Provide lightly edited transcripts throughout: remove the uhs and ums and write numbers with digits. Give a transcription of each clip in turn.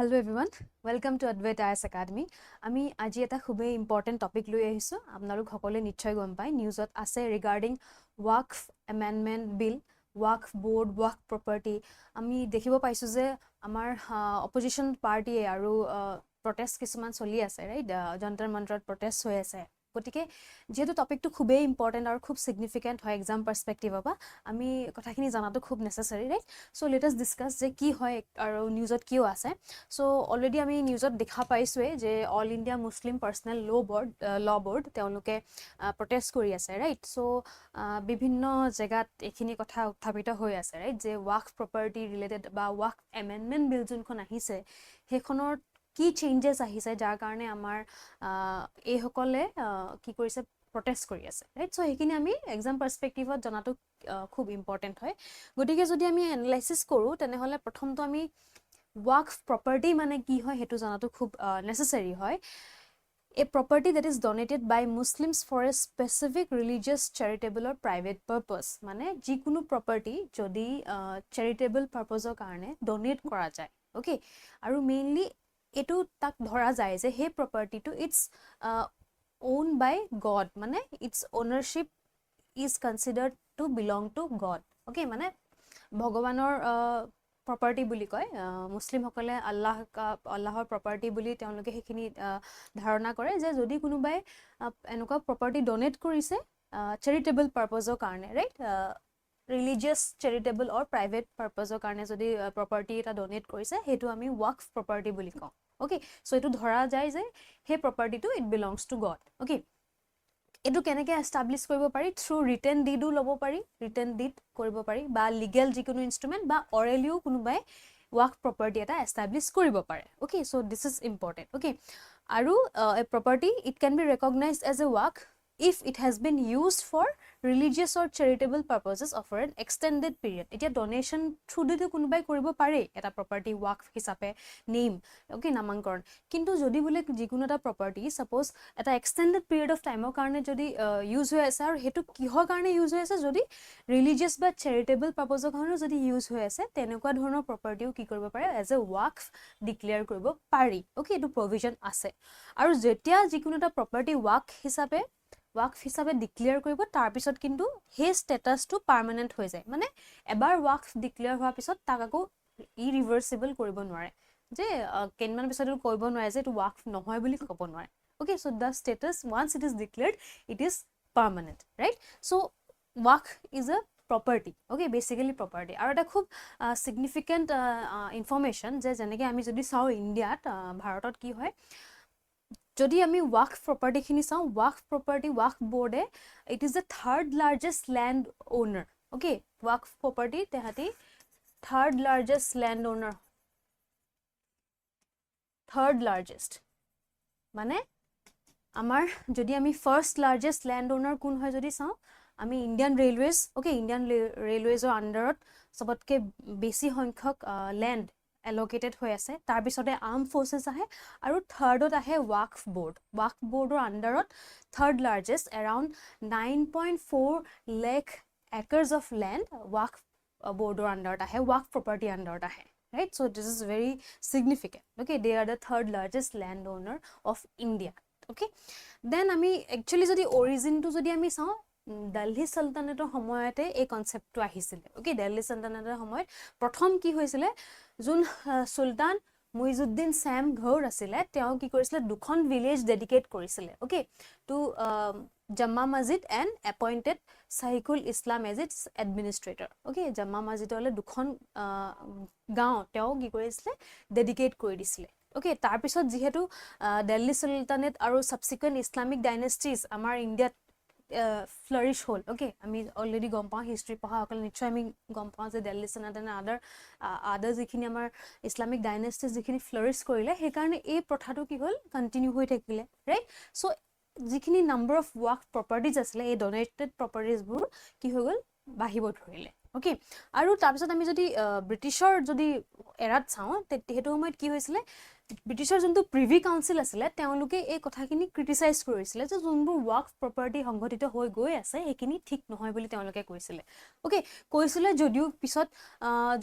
Hello everyone, welcome to Advait IAS Academy. আমি আজি এটা খুবই ইম্পৰ্টেন্ট টপিক লৈ আহিছো আপোনালোক সকলে নিশ্চয় গম পায় নিউজত আছে regarding WAQF amendment bill WAQF board WAQF property আমি দেখিব পাইছো যে আমাৰ opposition party আৰু protest কিছুমান চলি আছে ৰাইট জন্তৰ মন্তৰত protest হৈ আছে গতিকে যেহেতু টপিকটো খুবই ইম্পৰ্টেন্ট আৰু খুব সিগনিফিকেন্ট হয় এক্সাম পাৰ্সপেক্টিভৰ পৰা আমি কথাখিনি জানাটো খুব necessary right so let us discuss যে কি হয় আৰু নিউজত কিও আছে সো অলৰেডি আমি নিউজত দেখা পাইছোৱে যে অল ইন্ডিয়া মুসলিম পাৰ্সোনেল ল বোৰ্ড তেওঁলোকে প্ৰটেষ্ট কৰি আছে ৰাইট সো বিভিন্ন জায়গাত এখিনি কথা উত্থাপিত হৈ আছে ৰাইট যে WAQF প্ৰপাৰ্টি ৰিলেটেড বা WAQF এমেন্ডমেন্ট বিল যোনখন আহিছে হেখনৰ কি চেঞ্জেস আহিছে যাৰ কাৰণে আমাৰ এই সকলে কি কৰিছে protest কৰি আছে ৰাইট সো হেখিনি আমি এক্সাম পাৰ্সপেক্টিভত জনাটো খুব ইম্পৰ্টেন্ট হয় গতিকে যদি আমি এনালাইসিস কৰো তেনে হলে প্ৰথমটো আমি WAQF property মানে কি হয় হেতু জানাটো খুব necessary হয় a property that is donated by Muslims for a specific religious charitable or private purpose মানে যিকোনো property যদি charitable purpose ৰ কাৰণে donate কৰা যায় ওকে আৰু মেইনলি এটো তাক ধৰা যায় যে হে property to it's owned by God মানে its ownership is considered to belong to God okay মানে ভগৱানৰ property বুলি কয় মুসলিম সকলে আল্লাহৰ property বুলি তেওঁলোকে হেখিনি ধাৰণা কৰে যে যদি কোনোবাই এনেকুৱা property donate কৰিছে charitable purpose ৰ কাৰণে right religious charitable or private purpose ৰ কাৰণে যদি property এটা donate কৰিছে হেতু আমি WAQF property বুলি কওঁ okay so এটো ধৰা যায় যে হে property to it belongs to God okay এটো কেনেকে এস্টাবলিশ কৰিব পাৰি থ্ৰু ৰিটেন ডিডো লব পাৰি ৰিটেন ডিড কৰিব পাৰি বা লিগ্যাল যিকোনো ইনস্ট্ৰুমেন্ট বা অৰেলিও কোনোবাই WAQF property এটা এস্টাবলিশ কৰিব পাৰে okay so this is important okay আৰু a property it can be recognized as a WAQF if it has been used for religious or charitable purposes of an extended period এতিয়া donation through দিটো কোনোবাই কৰিব পাৰে এটা property WAQF হিচাপে name okay নামাঙ্কৰণ কিন্তু যদি বলে যিকোনো এটা property suppose এটা extended period of time ৰ কাৰণে যদি ইউজ হৈ আছে আৰু হেতু কিহৰ কাৰণে ইউজ হৈ আছে যদি religious বা charitable purpose ৰ কাৰণে যদি ইউজ হৈ আছে তেনেকুৱা ধৰণৰ propertyও কি কৰিব পাৰে as a WAQF ডিক্লেয়াৰ কৰিব পাৰি ওকে এটো provision আছে আৰু যেতিয়া যিকোনো এটা property WAQF হিচাপে ডিক্লেয়াৰ কৰিব তাৰ পিছত কিন্তু হে স্ট্যাটাসটো পাৰ্মানেন্ট হৈ যায় মানে এবাৰ WAQF ডিক্লেয়াৰ হোৱাৰ পিছত তাক আকৌ ইৰিভাৰ্সিবল কৰিব নোৱাৰে যে কেনমান পিছতো কৰিব নোৱাৰে যে এটো WAQF নহয় বুলি ক'ব নোৱাৰে okay so the status once it is declared it is permanent right so WAQF is a property okay basically property আৰু এটা খুব significant information যে যেনেকৈ আমি যদি চাও ইন্ডিয়াত ভাৰতত কি হয় যদি আমি WAQF property খিনি চাও WAQF property WAQF board it is the third largest land owner okay WAQF property তেহাতি third largest land owner third largest মানে আমাৰ যদি আমি first largest land owner কোন হয় যদি চাও আমি ইন্ডিয়ান ৰেলৱেজ okay ইন্ডিয়ান ৰেলৱেজৰ আন্ডাৰত সবতকে বেছি সংখ্যক land allocated হৈ আছে তাৰ পিছতে আৰ্ম ফোৰ্সেস আহে আৰু থাৰ্ডত আহে WAQF boardৰ আন্ডাৰত third largest around 9.4 lakh acres of land WAQF boardৰ আন্ডাৰত আহে WAQF property আন্ডাৰত আহে right so this is very significant okay they are the third largest landowner of India okay then আমি actually যদি origin to যদি আমি চাও দিল্লী সালতানাতৰ সময়তে এই কনসেপ্টটো আহিছিল ওকে দিল্লী সালতানাতৰ সময়ত প্ৰথম কি হৈছিল যোন সুলতান মুইজুদ্দিন সাম ঘৰ আছিল তেওঁ কি কৰিছিল দুখন ভিলেজ ডেডিকেট কৰিছিল okay to Jama Masjid and appointed Saikul Islam as its administrator okay Jama মছজিদলে দুখন গাঁও তেওঁ কি কৰিছিল ডেডিকেট কৰি দিছিল ওকে তাৰ পিছত যেহেতু দিল্লী সুলতানেট আৰু সাবসিকুৱেন্ট ইসলামিক ডাইনেষ্টিজ আমাৰ ইণ্ডিয়াত ফ্লাৰিশ হল ওকে আমি অলৰেডি গম পাওঁ হিষ্ট্ৰি পঢ়া অকল নিশ্চয় আমি গম পাওঁ যে দিল্লী সুলতান আদাৰ যিখিনি আমাৰ ইসলামিক ডাইনেষ্টিজ যিখিনি ফ্লাৰিশ কৰিলে সেই কাৰণে এই প্ৰথাটো কি হল কন্টিনিউ হৈ থাকিলে ৰাইট সো যিখিনি নাম্বাৰ অফ WAQF প্ৰপাৰ্টিজ আছিল এই ডনেটেড প্ৰপাৰ্টিজবোৰ কি হৈ গল বাহিব ধৰিলে ওকে আৰু তাৰ পিছত আমি যদি ব্ৰিটিছৰ যদি এৰাত চাওঁ হেতু সময়ত কি হৈছিল ব্ৰিটিছৰ যোনটো প্ৰিভি কাউন্সিল আছিলে তেওঁলোকে এই কথাখিনি ক্ৰিটিসাইজ কৰিছিলে যে যোনবোৰ ওয়াকফ প্ৰপাৰ্টি সংগঠিত হৈ গৈ আছে সেইখিনি ঠিক নহয় বুলি তেওঁলোকে কৈছিলে ওকে কৈছিলে যদিও পিছত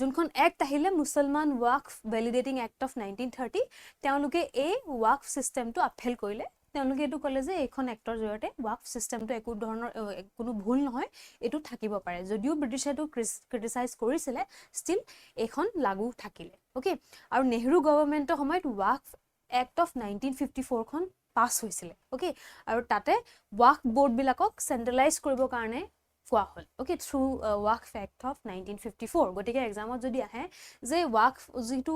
যোনখন এক্ট আহিলে মুছলমান ওয়াকফ ভ্যালিডেটিং এক্ট অফ 1930 তেওঁলোকে এই ওয়াকফ সিস্টেমটো আপহেল কৰিলে তেওঁলোকে এটো কলে যে এইখন এক্টৰ জৰিয়তে ওয়াকফ সিস্টেমটো একো ধৰণৰ কোনো ভুল নহয় এটো থাকিব পাৰে যদিও ব্ৰিটিছে এটো ক্ৰিটিসাইজ কৰিছিলে ষ্টিল এইখন লাগু থাকিলে ওকে আৰু নেহৰু গভৰ্ণমেণ্টৰ সময়ত ওয়াকফ এক্ট অফ 1954 খন পাস হৈছিলে ওকে আৰু তাতে ওয়াকফ বোৰ্ড বিলাকক সেন্ট্ৰেলাইজ কৰিবৰ কাৰণে কোৱা হল okay through Waqf act of 1954 গতিকে এক্সামত যদি আহে যে ওয়াকফ যেটো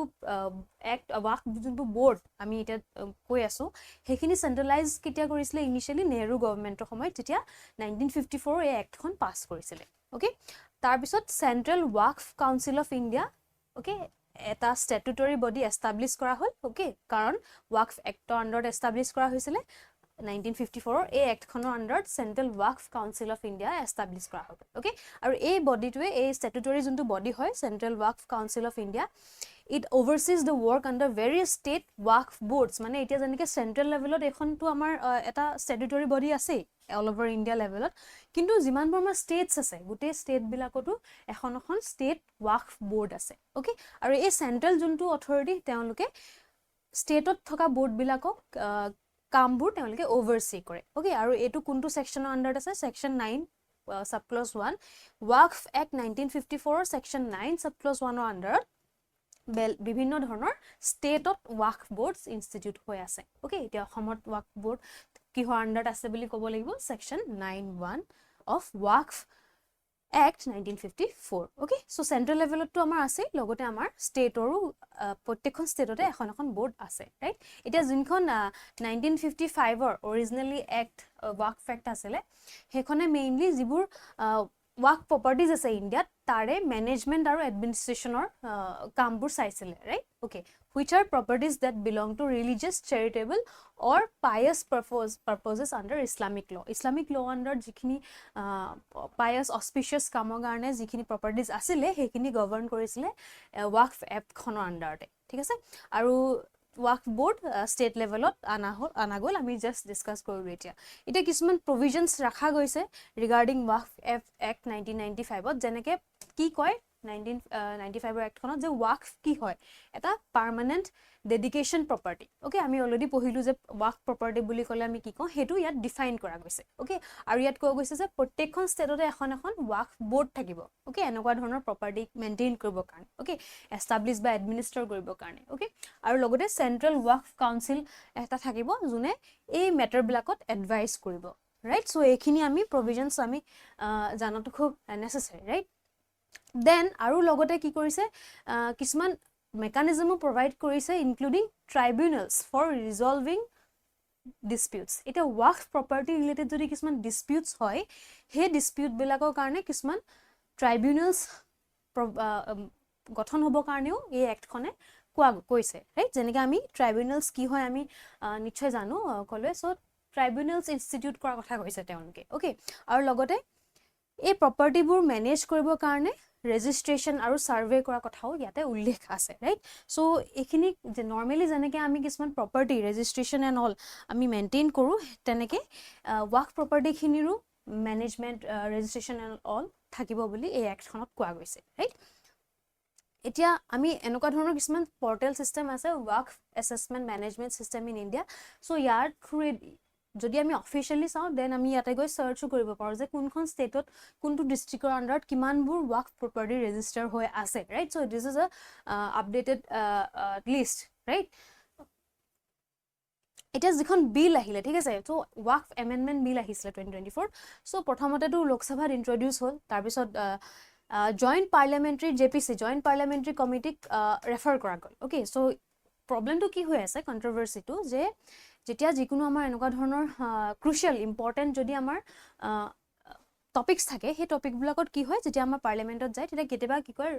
এক্ট ওয়াকফ যোনটো বোৰ্ড আমি এটা কৈ আছো হেখিনি সেন্ট্ৰেলাইজ কিতিয়া কৰিছিলে ইনিশিয়ালি নেহৰু গভৰ্ণমেণ্টৰ সময়ত যেতিয়া 1954 এই এক্টখন পাস কৰিছিলে ওকে তাৰ পিছত central Waqf council of India okay এটা স্ট্যাটুটৰি বডি এস্টাবলিশ কৰা হল ওকে কাৰণ ওয়াকফ এক্টৰ আন্ডাৰত এস্টাবলিশ কৰা হৈছিলে 1954 এই এক্ট খনৰ আন্ডাৰত central Waqf council of India establish কৰা হ'ব ওকে আৰু এই বডিটোৱে এই স্ট্যাটুটৰি যোনটো বডি হয় central Waqf council of India it oversees the work under various state waqf boards মানে এতিয়া যেনেকে সেন্ট্ৰেল লেভেলত এখনটো আমাৰ এটা স্ট্যাটুটৰি বডি আছে অল ওভাৰ ইণ্ডিয়া লেভেলত কিন্তু যিমানবোৰ আমাৰ ষ্টেটস আছে গোটেই ষ্টেট বিলাকতো এখন ষ্টেট ওয়াকফ বোৰ্ড আছে ওকে আৰু এই সেন্ট্ৰেল যোনটো অথৰিটি তেওঁলোকে ষ্টেটত থকা বোৰ্ড বিলাকক কামবোৰ তেওঁলোকে ওভাৰসি কৰে ওকে আৰু এটো কোনটো সেকশনৰ আন্ডাৰত আছে সেকশন 9 সাব ক্লজ 1 ওয়াকফ এক্ট 1954 সেকশন 9 সাব ক্লজ 1 ৰ আন্ডাৰত বিভিন্ন ধৰণৰ ষ্টেটত ওয়াকফ বোৰ্ডছ ইনষ্টিটিউট হৈ আছে ওকে এতিয়া অসমত ওয়াকফ বোৰ্ড কিহৰ আন্ডাৰত আছে বুলি ক'ব লাগিব section 91 of Waqf act 1954 okay so central লেভেলতো আমাৰ আছে লগতে আমাৰ ষ্টেটৰো প্ৰত্যেকখন ষ্টেটতে এখন বোৰ্ড আছে ৰাইট এতিয়া যোনখন 1955 ৰ অৰিজিনালি এক্ট ওয়াকফ এক্ট আছিলে হেখনে মেইনলি যিবোৰ ওয়াকফ প্ৰপাৰ্টিজ আছে ইণ্ডিয়াত তাৰে মেনেজমেন্ট আৰু এডমিনিষ্ট্ৰেচনৰ কামবোৰ চাইছিলে right okay which are properties that belong to religious charitable or pious purposes under Islamic law under jikhini pious auspicious kamor garne jikhini properties asile hekhini govern korisile waqf act khonor under te thik ase aru waqf board state level ot anagol ami just discuss koru eta kisman provisions rakha goise regarding waqf act 1995 ot jeneke ki koy 1995 act খনত যে ওয়াকফ কি হয় এটা permanent dedication property okay আমি already পঢ়িলো যে ওয়াকফ property বুলি ক'লে আমি কি কওঁ হেতু ইয়াত ডিফাইন কৰা গৈছে ওকে আৰু ইয়াত কোৱা গৈছে যে প্ৰত্যেকখন ষ্টেটতে এখন ওয়াকফ বোৰ্ড থাকিব ওকে এনেকুৱা ধৰণৰ প্ৰপাৰ্টি মেইনটেইন কৰিবৰ কাৰণে ওকে এস্টাবলিশ বা এডমিনিষ্ট্ৰেট কৰিবৰ কাৰণে ওকে আৰু লগতে সেন্ট্ৰেল ওয়াকফ কাউন্সিল এটা থাকিব যোনে এই মেটাৰ বিলাকত এডভাইস কৰিব ৰাইট সো এইখিনি আমি প্ৰভিজনস আমি জানাটো খুব নেসেসাৰি ৰাইট দেন আৰু লগতে কি কৰিছে কিছুমান মেকানিজমো প্ৰভাইড কৰিছে ইনক্লুডিং ট্ৰাইব্যুনেলস ফৰ ৰিজলভিং ডিসপিউটস এটা ওয়াকফ প্ৰপাৰ্টি ৰিলেটেড যদি কিছুমান ডিসপিউটস হয় হে ডিসপিউট বিলাকৰ কাৰণে কিছুমান ট্ৰাইব্যুনেলস গঠন হ'ব কাৰণেও এই এক্টখনে কোৱা কৈছে ৰাইট যেনেকৈ আমি ট্ৰাইব্যুনেলস কি হয় আমি নিশ্চয় জানো কলে সো ট্ৰাইব্যুনেলস ইনষ্টিটিউট কৰা কথা কৈছে তেওঁলোকে ওকে আৰু লগতে এই প্ৰপাৰ্টিবোৰ মেনেজ কৰিবৰ কাৰণে ৰেজিষ্ট্ৰেচন আৰু সাৰ্ভে কৰা কথাও ইয়াতে উল্লেখ আছে ৰাইট সো এখিনি যে নৰমালি যেনেকৈ আমি কিছুমান প্ৰপাৰ্টি ৰেজিষ্ট্ৰেচন এণ্ড অল আমি মেইনটেইন কৰো তেনেকৈ ওয়াকফ প্ৰপাৰ্টি খিনিৰো মেনেজমেন্ট ৰেজিষ্ট্ৰেচন এণ্ড অল থাকিব বুলি এই এক্টখনত কোৱা গৈছে ৰাইট এতিয়া আমি এনেকুৱা ধৰণৰ কিছুমান পৰ্টেল সিস্টেম আছে Waqf assessment management system in India so ইয়াৰ থ্ৰু যদি আমি অফিচিয়ালি চাও দেন আমি ইয়াতে গৈ সাৰ্চও কৰিব পাৰো যে কোনখন ষ্টেটত কোনটো ডিস্ট্ৰিক্টৰ আন্ডাৰত কিমানবোৰ ওয়াকফ প্ৰপাৰ্টি ৰেজিষ্টাৰ হৈ আছে right so this is a updated list right এটা যিখন বিল আহিলে ঠিক আছে সো ওয়াকফ এমেন্ডমেন্ট বিল আহিছিলে 2024 সো প্ৰথমতেটো লোকসভাত ইন্ট্ৰোডিউস হ'ল তাৰ পিছত জয়েন্ট পাৰ্লিয়ামেন্টাৰী জেপিসি জয়েন্ট পাৰ্লিয়ামেন্টাৰী কমিটিক ৰেফাৰ কৰা গ'ল ওকে সো প্ৰবলেমটো কি হৈ আছে কন্ট্ৰভাৰ্সিটো যে যেতিয়া যিকোনো আমাৰ এনেকুৱা ধৰণৰ ক্ৰুচিয়াল ইম্পৰ্টেন্ট যদি আমাৰ টপিকস থাকে সেই টপিক বিলাকত কি হয় যেতিয়া আমাৰ পাৰ্লিয়ামেন্টত যায় তেতিয়া কেতিয়াবা কি কয়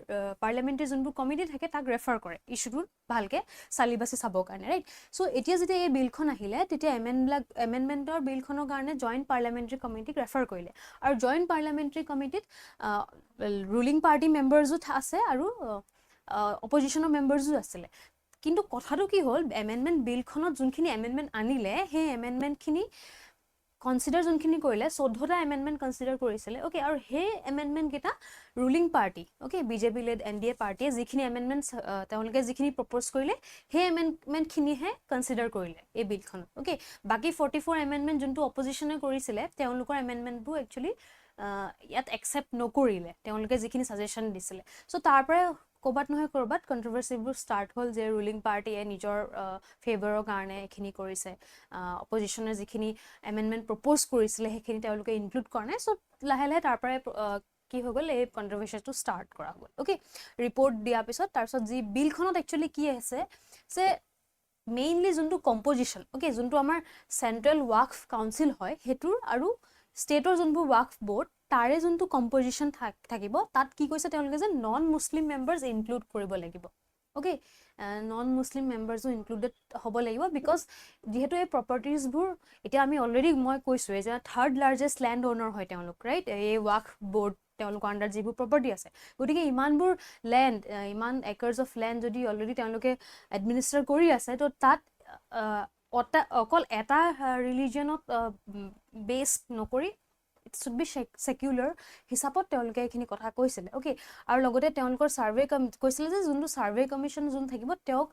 পাৰ্লিয়ামেন্টাৰী যোনবোৰ কমিটি থাকে তাক ৰেফাৰ কৰে ইস্যুটো ভালকে চালিবাসি চাবৰ কাৰণে ৰাইট সো এতিয়া যেতিয়া এই বিলখন আহিলে তেতিয়া এমেন্ডমেন্টৰ বিলখনৰ কাৰণে জয়েন্ট পাৰ্লিয়ামেন্টাৰী কমিটিক ৰেফাৰ কৰিলে আৰু জয়েন্ট পাৰ্লিয়ামেন্টাৰী কমিটিত ৰুলিং পাৰ্টি মেম্বাৰজো আছে আৰু অপজিশনৰ মেম্বাৰজো আছিলে কিন্তু কথাটো কি হ'ল এমেণ্ডমেণ্ট বিলখনত যোনখিনি এমেণ্ডমেণ্ট আনিলে সেই এমেণ্ডমেণ্টখিনি কনচিডাৰ যোনখিনি কৰিলে 14টা এমেণ্ডমেণ্ট কনচিডাৰ কৰিছিলে অ'কে আৰু সেই এমেণ্ডমেণ্টকেইটা ruling party okay BJP led NDA পাৰ্টিয়ে যিখিনি এমেণ্ডমেণ্টছ তেওঁলোকে যিখিনি প্ৰপ'জ কৰিলে সেই এমেণ্ডমেণ্টখিনিহে কনচিডাৰ কৰিলে এই বিলখনত অ'কে বাকী 44 এমেণ্ডমেণ্ট যোনটো অপজিশ্যনে কৰিছিলে তেওঁলোকৰ এমেণ্ডমেণ্টবোৰ একচুৱেলি ইয়াত একচেপ্ট নকৰিলে তেওঁলোকে যিখিনি ছাজেশ্যন দিছিলে চ' তাৰ পৰাই ক'ৰবাত নহয় ক'ৰবাত কণ্ট্ৰভাৰ্চিবোৰ ষ্টাৰ্ট হ'ল যে ৰুলিং পাৰ্টিয়ে নিজৰ ফেভাৰৰ কাৰণে এইখিনি কৰিছে অপজিশ্যনে যিখিনি এমেণ্ডমেণ্ট প্ৰপ'জ কৰিছিলে সেইখিনি তেওঁলোকে ইনক্লুড কৰা নাই চ' লাহে লাহে তাৰ পৰাই কি হৈ গ'ল এই কণ্ট্ৰভাৰ্চিটো ষ্টাৰ্ট কৰা হ'ল অ'কে ৰিপৰ্ট দিয়াৰ পিছত তাৰপিছত যি বিলখনত একচুৱেলি কি আছে যে মেইনলি যোনটো কম্পজিশ্যন অ'কে যোনটো আমাৰ চেণ্ট্ৰেল ৱাকফ কাউন্সিল হয় সেইটোৰ আৰু ষ্টেটৰ যোনবোৰ ৱাকফ বৰ্ড তাৰে যোনটো কম্পজিশ্যন থাকিব তাত কি কৈছে তেওঁলোকে যে নন মুছলিম মেম্বাৰ্ছ ইনক্লুড কৰিব লাগিব অ'কে নন মুছলিম মেম্বাৰ্ছো ইনক্লুডেড হ'ব লাগিব বিকজ যিহেতু এই প্ৰপাৰ্টিজবোৰ এতিয়া আমি অলৰেডি মই কৈছোঁৱে যে থাৰ্ড লাৰ্জেষ্ট লেণ্ড অ'নাৰ হয় তেওঁলোক ৰাইট এই ৱাকফ বৰ্ড তেওঁলোকৰ আণ্ডাৰ যিবোৰ প্ৰপাৰ্টি আছে গতিকে ইমানবোৰ লেণ্ড ইমান একৰ্ছ অফ লেণ্ড যদি অলৰেডি তেওঁলোকে এডমিনিষ্ট্ৰেট কৰি আছে তো তাত অকল এটা ৰিলিজিয়নত বেছ নকৰি ইট শুড বি সেকুলাৰ হিচাপত তেওঁলোকে এইখিনি কথা কৈছিলে অ'কে আৰু লগতে তেওঁলোকৰ ছাৰ্ভে কৈছিলে যে যোনটো ছাৰ্ভে কমিশ্যন যোন থাকিব তেওঁক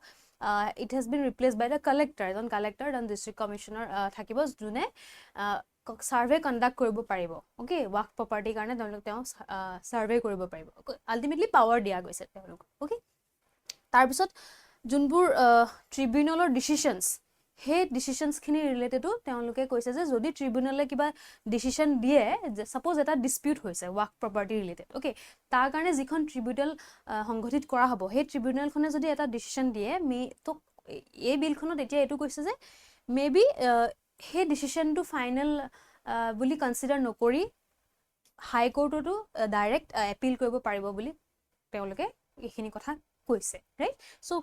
it has been replaced by the collector এজন কালেক্টৰ এজন ডিষ্ট্ৰিক্ট কমিশ্যনাৰ থাকিব যোনে ছাৰ্ভে কণ্ডাক্ট কৰিব পাৰিব অ'কে ৱাকফ প্ৰপাৰ্টিৰ কাৰণে তেওঁ ছাৰ্ভে কৰিব পাৰিব আল্টিমেটলি পাৱাৰ দিয়া গৈছে তেওঁলোকক অ'কে তাৰপিছত যোনবোৰ ট্ৰিবিউনেলৰ ডিচিশ্যনছ সেই ডিচিশ্যনছখিনি ৰিলেটেডো তেওঁলোকে কৈছে যে যদি ট্ৰিবিউনেলে কিবা ডিচিশ্যন দিয়ে ছাপ'জ এটা ডিছপিউট হৈছে ৱাকফ প্ৰপাৰ্টি ৰিলেটেড অ'কে তাৰ কাৰণে যিখন ট্ৰিবিউনেল সংগঠিত কৰা হ'ব সেই ট্ৰিবিউনেলখনে যদি এটা ডিচিশ্যন দিয়ে তো এই বিলখনত এতিয়া এইটো কৈছে যে মে বি সেই ডিচিশ্যনটো ফাইনেল বুলি কনচিডাৰ নকৰি হাই কোৰ্টতো ডাইৰেক্ট এপিল কৰিব পাৰিব বুলি তেওঁলোকে এইখিনি কথা কৈছে ৰাইট চ'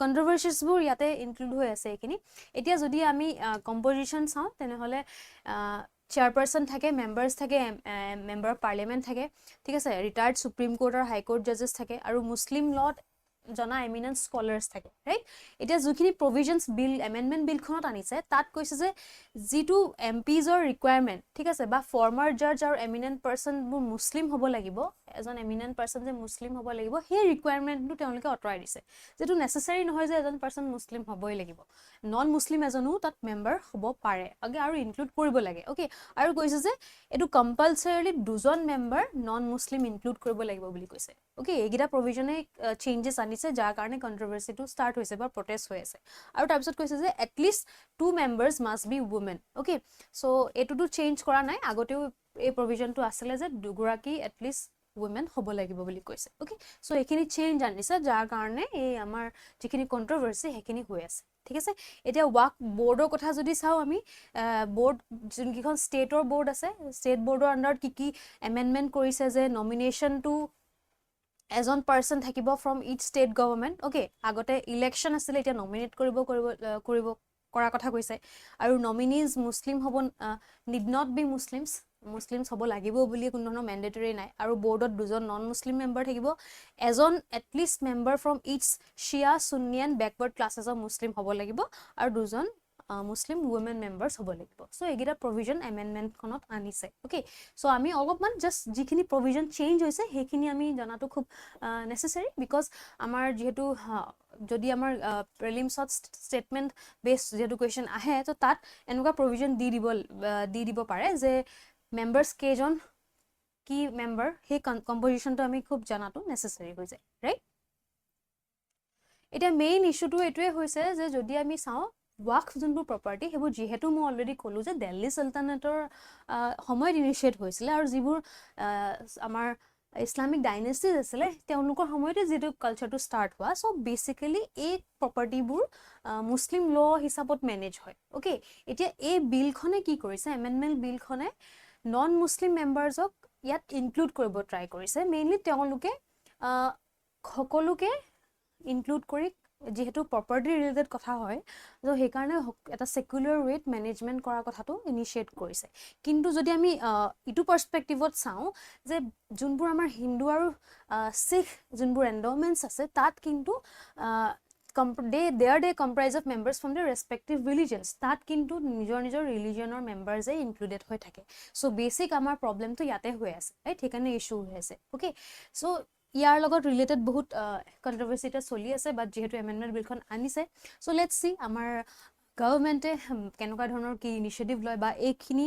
কণ্ট্ৰভাৰ্চিছবোৰ ইয়াতে ইনক্লুড হৈ আছে এইখিনি এতিয়া যদি আমি কম্পজিশ্যন চাওঁ তেনেহ'লে চেয়াৰপাৰ্চন থাকে মেম্বাৰ্ছ থাকে মেম্বাৰ অফ পাৰ্লিয়ামেণ্ট থাকে ঠিক আছে ৰিটায়াৰ্ড সুপ্ৰিম কোৰ্ট আৰু হাইকোৰ্ট জাজেছ থাকে আৰু মুছলিম লত জনা এমিনেণ্ট স্কলাৰ্ছ থাকে ৰাইট এতিয়া যিখিনি প্ৰভিজনছ বিল এমেণ্ডমেণ্ট বিলখনত আনিছে তাত কৈছে যে যিটো MPছৰ ৰিকুৱাৰমেণ্ট ঠিক আছে বা ফৰ্মাৰ জাজ আৰু এমিনেণ্ট পাৰ্চনবোৰ মুছলিম হ'ব লাগিব এজন এমিনেণ্ট পাৰ্চন যে মুছলিম হ'ব লাগিব সেই ৰিকুৱাৰমেণ্টটো তেওঁলোকে আঁতৰাই দিছে যিটো নেচেচাৰী নহয় যে এজন পাৰ্চন মুছলিম হ'বই লাগিব নন মুছলিম এজনো তাত মেম্বাৰ হ'ব পাৰে আৰু ইনক্লুড কৰিব লাগে অ'কে আৰু কৈছে যে এইটো কম্পালচৰিলি 2জন মেম্বাৰ নন মুছলিম ইনক্লুড কৰিব লাগিব বুলি কৈছে অ'কে এইকেইটা প্ৰভিজনে চেঞ্জেছ আনিছে যাৰ কাৰণে কণ্ট্ৰভাৰ্চিটো ষ্টাৰ্ট হৈছে বা প্ৰটেষ্ট হৈ আছে আৰু তাৰপিছত কৈছে যে at least 2 members must B women okay so' এইটোতো চেঞ্জ কৰা নাই আগতেও এই প্ৰভিজনটো আছিলে যে দুগৰাকী এটলিষ্ট women হ'ব লাগিব বুলি কৈছে ওকে সো এখিনি চেঞ্জ আনিছে যাৰ কাৰণে এই আমাৰ যিখিনি কন্ট্ৰভাৰ্সি হেখিনি হৈ আছে ঠিক আছে এতিয়া ওয়াক বোৰ্ডৰ কথা যদি চাও আমি বোৰ্ড যোনকিখন ষ্টেটৰ বোৰ্ড আছে ষ্টেট বোৰ্ডৰ আন্ডাৰত কি এমেন্ডমেন্ট কৰিছে যে নমিনেশন টু এজন পাৰ্সন থাকিব from each state government okay আগতে ইলেকশন আছিল এতিয়া নমিনেট কৰিব কৰা কথা কৈছে আৰু নমিনিজ মুসলিম হ'ব নিড নট বি মুসলিমছ হ'ব লাগিব বুলি কোনো ধৰণৰ ম্যান্ডেটৰি নাই আৰু বোৰ্ডত দুজন নন মুসলিম মেম্বাৰ থাকিব এজন at least member from each Shia Sunni and backward classes of Muslim হ'ব লাগিব আৰু দুজন মুসলিম ওমেন মেম্বাৰ্স হ'ব লাগিব সো এগিটা প্ৰভিজন এমেন্ডমেন্ট খনত আনিছে ওকে সো আমি অলপমান জাস্ট যিখিনি প্ৰভিজন চেঞ্জ হৈছে হেখিনি আমি জানাটো খুব নেসেসাৰি বিকজ আমাৰ যেহেতু যদি আমাৰ প্ৰিলিমছত স্টেটমেন্ট বেস যেহেতু কোৱেশ্চন আহে তো তাত এনেকুৱা প্ৰভিজন দি দিব পাৰে যে মেম্বাৰ্স কেজন কি মেম্বাৰ হে কম্পোজিশনটো আমি খুব জানাটো নেসেসাৰি হৈ যায় ৰাইট এটা মেইন ইস্যুটো এটোৱে হৈছে যে যদি আমি চাও ওয়াকফ যোনবোৰ প্ৰপাৰ্টি হেবু যেহেতু মই অলৰেডি কলো যে দিল্লী সালতানাতৰ সময়ত ইনিশিয়েট হৈছিল আৰু যিবোৰ আমাৰ ইসলামিক ডাইনেষ্টিজ আছিল তেওঁলোকৰ সময়তে যেটো কালচাৰটো ষ্টাৰ্ট হোৱা সো বেসিক্যালি এই প্ৰপাৰ্টিবোৰ মুসলিম ল হিচাপত মেনেজ হয় ওকে এতিয়া এই বিলখনে কি কৰিছে এমেন্ডমেন্ট বিলখনে নন মুসলিম মেম্বাৰ্সক ইয়াত ইনক্লুড কৰিব ট্ৰাই কৰিছে মেইনলি তেওঁলোকে সকলোকে ইনক্লুড কৰি যেহেতু প্ৰপাৰ্টি ৰিলেটেড কথা হয় তো সেই কাৰণে এটা সেকুলাৰ ৱেট মেনেজমেন্ট কৰা কথাটো ইনিশিয়েট কৰিছে কিন্তু যদি আমি ইটো পাৰ্সপেক্টিভত চাও যে যোনবোৰ আমাৰ হিন্দু আৰু শিখ যোনবোৰ এন্ডমেন্টস আছে তাত কিন্তু they comprise of members from their respective religions. তাত কিন্তু নিজৰ ৰিলিজনৰ মেম্বাৰ্সে ইনক্লুডেড হৈ থাকে সো বেসিক আমাৰ প্ৰবলেমটো ইয়াতে হৈ আছে ৰাইট সেইকাৰণে ইস্যু হৈ আছে ওকে সো ইয়াৰ লগত ৰিলেটেড বহুত কন্ট্ৰভাৰ্সিটা চলি আছে বাট যেহেতু এমেন্ডমেন্ট বিলখন আনিছে সো লেটস সি আমাৰ গভৰ্নমেন্টে কেনেকুৱা ধৰণৰ কি ইনিশিয়েটিভ লয় বা এইখিনি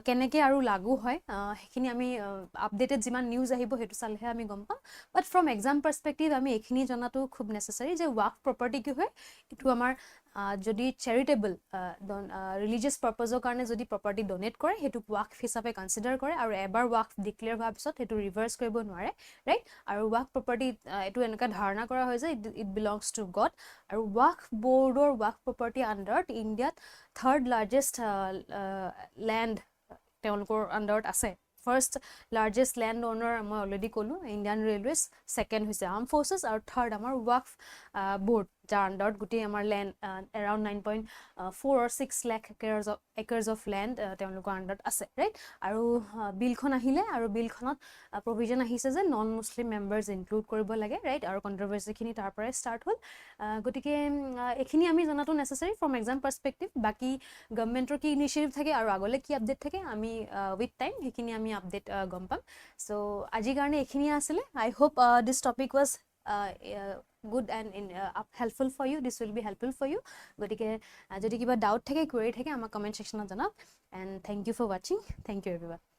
কেনেকে আৰু লাগু হয় সেইখিনি আমি আপডেটেড যিমান নিউজ আহিব হেতু চালহে আমি গম পাম বাট ফ্ৰম এক্সাম পাৰ্সপেক্টিভ আমি এইখিনি জনাটো খুব নেসেসাৰী যে ওয়াক প্ৰপাৰ্টি কি হয় এটো আমাৰ যদি চেৰিটেবল ৰিলিজিয়াছ পাৰপাজৰ কাৰণে যদি প্ৰপাৰ্টি ডোনেট কৰে হেতু ওয়াকফ হিচাপে কনসিডাৰ কৰে আৰু এবাৰ ওয়াকফ ডিক্লেয়াৰ হোৱাৰ পিছত হেতু ৰিভাৰ্স কৰিব নোৱাৰে ৰাইট আৰু ওয়াক প্ৰপাৰ্টি এটো এনেকা ধাৰণা কৰা হয় যে ইট বিলংস টু গড আৰু ওয়াকফ বোৰ্ডৰ ওয়াক প্ৰপাৰ্টি আন্ডাৰত ইণ্ডিয়াত থাৰ্ড লাৰ্জেষ্ট ল্যান্ড তেওঁলোকৰ আন্ডাৰত আছে ফাৰ্স্ট লাৰ্জেষ্ট ল্যান্ড ওনাৰ মই অলৰেডি ক'লো ইণ্ডিয়ান ৰেলৱেজ সেকেন্ড হৈছে আৰ্ম ফোৰ্সেস আৰু থাৰ্ড আমাৰ ওয়াকফ বোৰ্ড যাৰ আন্ডাৰত গুটি আমাৰ land around 9.4 or 6 lakh acres of land তেওঁলোকৰ আন্ডাৰত আছে ৰাইট আৰু বিলখন আহিলে আৰু বিলখনত প্ৰভিজন আহিছে যে নন মুসলিম মেম্বাৰ্স ইনক্লুড কৰিব লাগে ৰাইট আৰু কন্ট্ৰভাৰ্সি খিনি তাৰ পৰাই ষ্টাৰ্ট হ'ল গটিকে এখিনি আমি জনাটো নেসেসাৰী ফ্ৰম এক্সাম পাৰ্সপেক্টিভ বাকি গভৰ্নমেন্টৰ কি ইনিশিয়েটিভ থাকে আৰু আগলে কি আপডেট থাকে আমি উইথ টাইম হেখিনি আমি আপডেট গম পাম সো আজি কাৰণে এখিনি আছিল I hope this topic was good and helpful for you this will be helpful for you গটিকে যদি কিবা ডাউট থাকে কোৱেৰি থাকে আমাৰ কমেন্ট সেকশনত জনাওক and thank you for watching thank you everyone